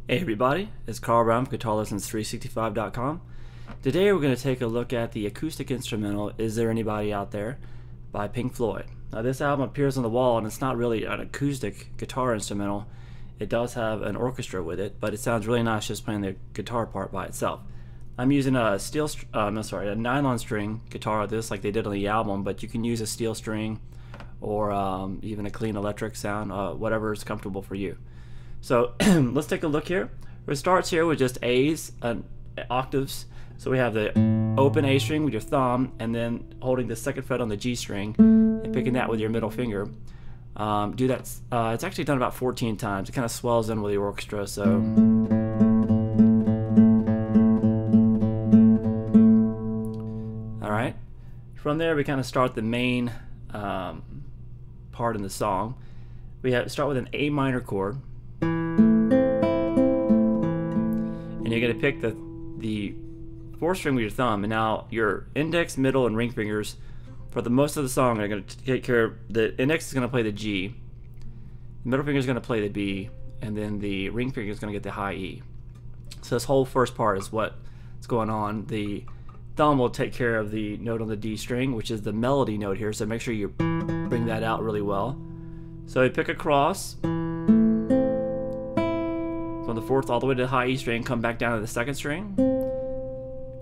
Hey everybody, it's Carl Brown from GuitarLessons365.com. Today we're going to take a look at the acoustic instrumental Is There Anybody Out There by Pink Floyd. Now this album appears on the wall and it's not really an acoustic guitar instrumental. It does have an orchestra with it, but it sounds really nice just playing the guitar part by itself. I'm using a a nylon string guitar with this like they did on the album, but you can use a steel string or even a clean electric sound, whatever is comfortable for you. So let's take a look here. It starts here with just A's and octaves. So we have the open A string with your thumb and then holding the second fret on the G string and picking that with your middle finger. Do that. It's actually done about 14 times. It kind of swells in with the orchestra. So all right. From there we kind of start the main part in the song. We start with an A minor chord. And you're going to pick the fourth string with your thumb, and now your index, middle, and ring fingers for the most of the song are going to take care of the index is going to play the G, the middle finger is going to play the B, and then the ring finger is going to get the high E. So this whole first part is what's going on. The thumb will take care of the note on the D string, which is the melody note here, so make sure you bring that out really well. So you pick a cross from the fourth all the way to the high E string, come back down to the second string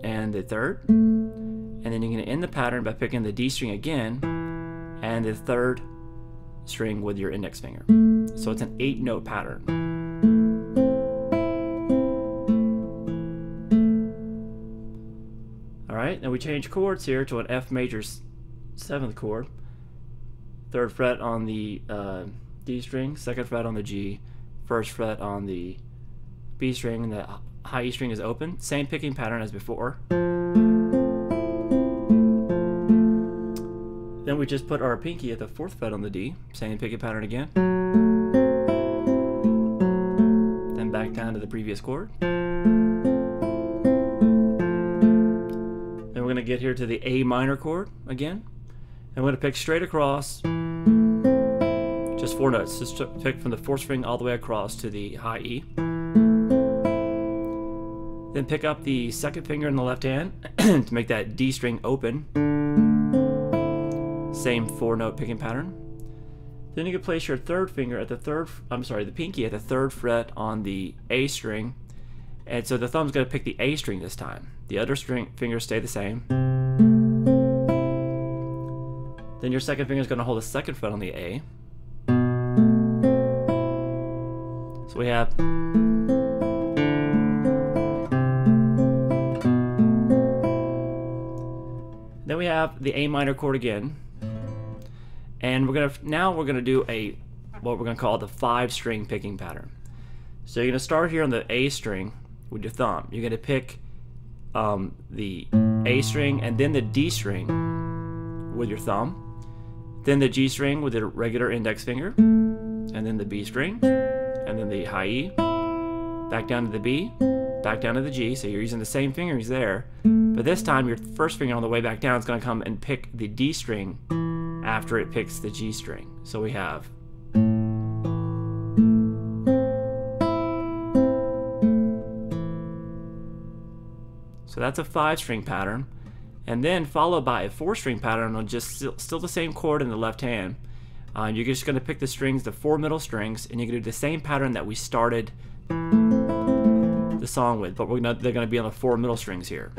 and the third, and then you're going to end the pattern by picking the D string again and the third string with your index finger. So it's an 8-note pattern. Alright, now we change chords here to an F major 7th chord, 3rd fret on the D string, 2nd fret on the G, 1st fret on the B string, and the high E string is open. Same picking pattern as before. Then we just put our pinky at the 4th fret on the D. Same picking pattern again. Then back down to the previous chord. Then we're going to get here to the A minor chord again. And we're going to pick straight across, just 4 notes. Just pick from the 4th string all the way across to the high E. Then pick up the second finger in the left hand to make that D string open. Same 4-note picking pattern. Then you can place your third finger at the the pinky at the 3rd fret on the A string. And so the thumb's going to pick the A string this time. The other fingers stay the same. Then your second finger is going to hold the 2nd fret on the A. So we have the A minor chord again, and we're gonna do what we're gonna call the 5-string picking pattern. So you're gonna start here on the A string with your thumb. You're gonna pick the A string and then the D string with your thumb, then the G string with your regular index finger, and then the B string, and then the high E, back down to the B, back down to the G. So you're using the same fingers there, but this time your first finger on the way back down is going to come and pick the D string after it picks the G string. So we have that's a 5-string pattern, and then followed by a 4-string pattern on just still the same chord in the left hand. You're just going to pick the strings, the 4 middle strings, and you're going to do the same pattern that we started the song with, but they're going to be on the 4 middle strings here.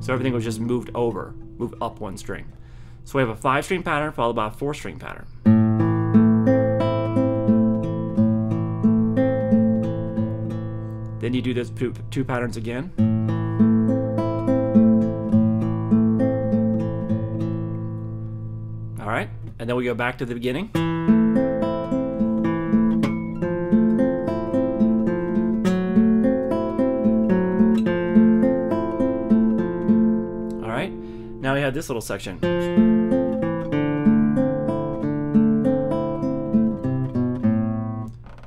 So everything was just moved up 1 string. So we have a 5-string pattern followed by a 4-string pattern. Then you do those two patterns again. Alright, and then we go back to the beginning. Alright, now we have this little section.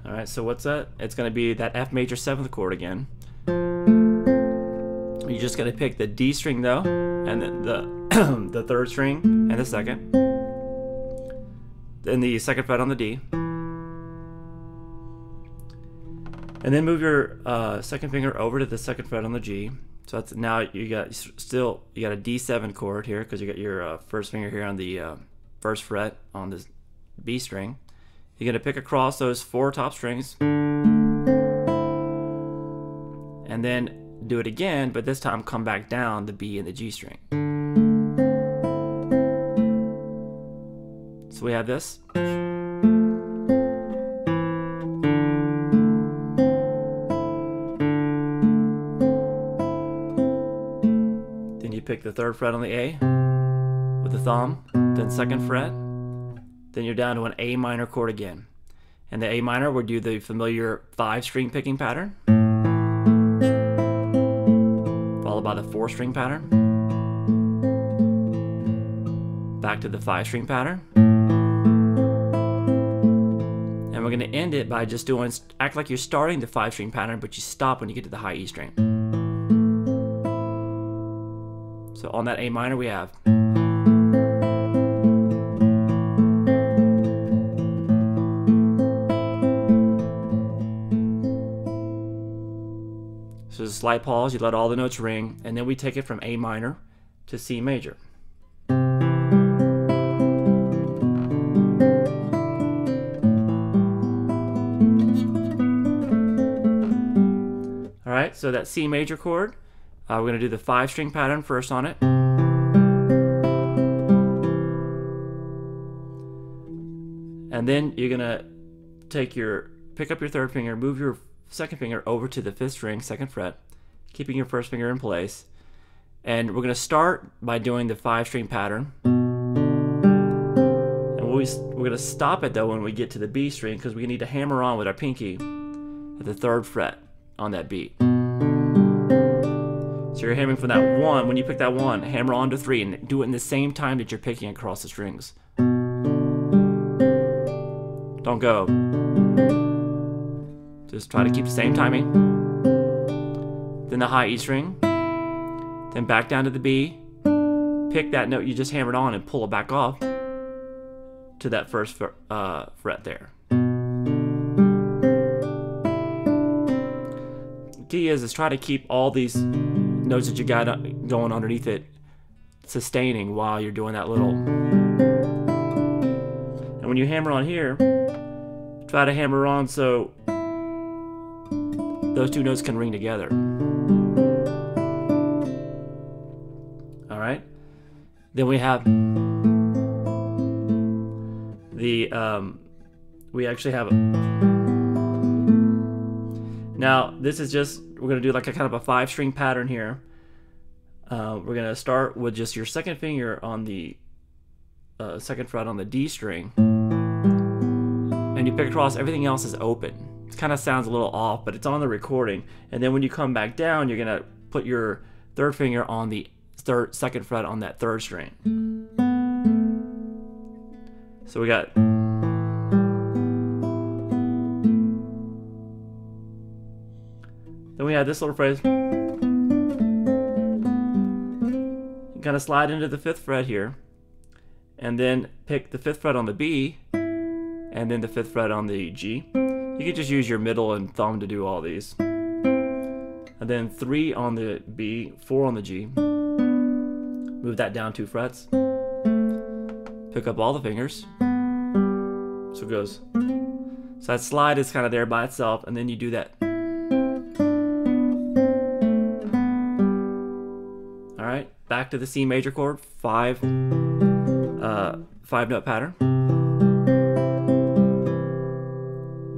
Alright, so what's that? It's going to be that F major 7th chord again. You're just going to pick the D string though, and then the 3rd string and the 2nd. Then the 2nd fret on the D. And then move your second finger over to the second fret on the G. So that's now you got a D7 chord here because you got your first finger here on the first fret on the B string. You're going to pick across those 4 top strings and then do it again, but this time come back down the B and the G string. So we have this. Then you pick the 3rd fret on the A with the thumb, then 2nd fret, then you're down to an A minor chord again. And the A minor would do the familiar 5-string picking pattern, followed by the 4-string pattern, back to the 5-string pattern, and we're going to end it by just doing, act like you're starting the 5-string pattern, but you stop when you get to the high E string. So on that A minor we have. So there's a slight pause, you let all the notes ring, and then we take it from A minor to C major. Alright, so that C major chord, we're going to do the 5-string pattern first on it. And then you're going to pick up your 3rd finger, move your 2nd finger over to the 5th string, 2nd fret, keeping your 1st finger in place. And we're going to start by doing the 5-string pattern. And we're going to stop it though when we get to the B string because we need to hammer on with our pinky at the 3rd fret on that B. So you're hammering from that 1. When you pick that 1, hammer on to 3 and do it in the same time that you're picking across the strings. Don't go. Just try to keep the same timing. Then the high E string. Then back down to the B. Pick that note you just hammered on and pull it back off to that 1st fret there. The key is try to keep all these notes that you got going underneath it sustaining while you're doing that little. And when you hammer on here, try to hammer on so those 2 notes can ring together. Alright? Then we have the, we actually have, now this is just, we're going to do like a kind of a 5-string pattern here. We're going to start with just your 2nd finger on the 2nd fret on the D string. And you pick across, everything else is open. It kind of sounds a little off, but it's on the recording. And then when you come back down, you're going to put your 3rd finger on the 2nd fret on that 3rd string. So we got. Then we have this little phrase. You kind of slide into the 5th fret here, and then pick the 5th fret on the B, and then the 5th fret on the G. You can just use your middle and thumb to do all these. And then 3 on the B, 4 on the G. Move that down 2 frets. Pick up all the fingers. So it goes. So that slide is kind of there by itself, and then you do that. Alright, back to the C major chord, 5-note pattern.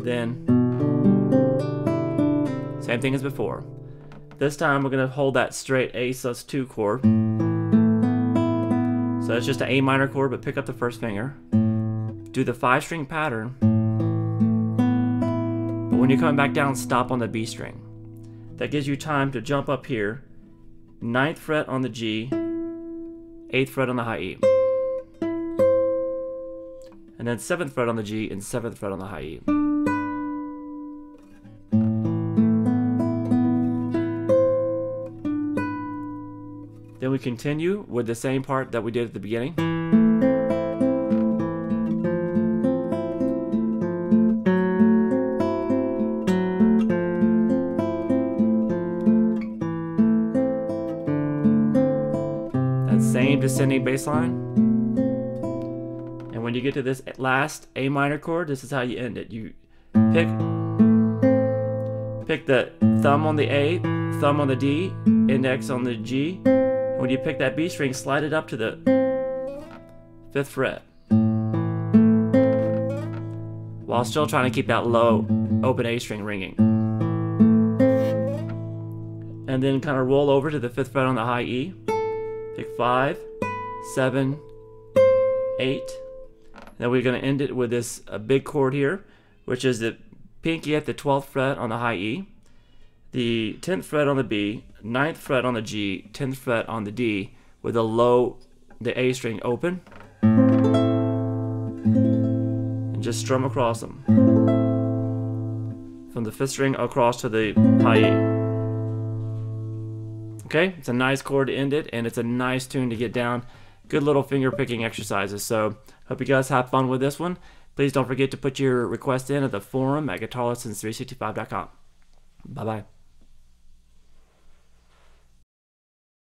Then, same thing as before. This time we're going to hold that straight A sus2 chord. So it's just an A minor chord, but pick up the 1st finger. Do the 5-string pattern. But when you're coming back down, stop on the B string. That gives you time to jump up here. 9th fret on the G, 8th fret on the high E. And then 7th fret on the G and 7th fret on the high E. Then we continue with the same part that we did at the beginning. descending bass line. And when you get to this last A minor chord, this is how you end it. You pick the thumb on the A, thumb on the D, index on the G. And when you pick that B string, slide it up to the 5th fret, while still trying to keep that low open A string ringing. And then kind of roll over to the 5th fret on the high E. Pick 5, 7, 8. Then we're going to end it with this big chord here, which is the pinky at the 12th fret on the high E, the 10th fret on the B, 9th fret on the G, 10th fret on the D, with the A string open, and just strum across them from the 5th string across to the high E. Okay, it's a nice chord to end it, and it's a nice tune to get down. Good little finger picking exercises. So hope you guys have fun with this one. Please don't forget to put your request in at the forum at guitarlessons365.com. Bye-bye.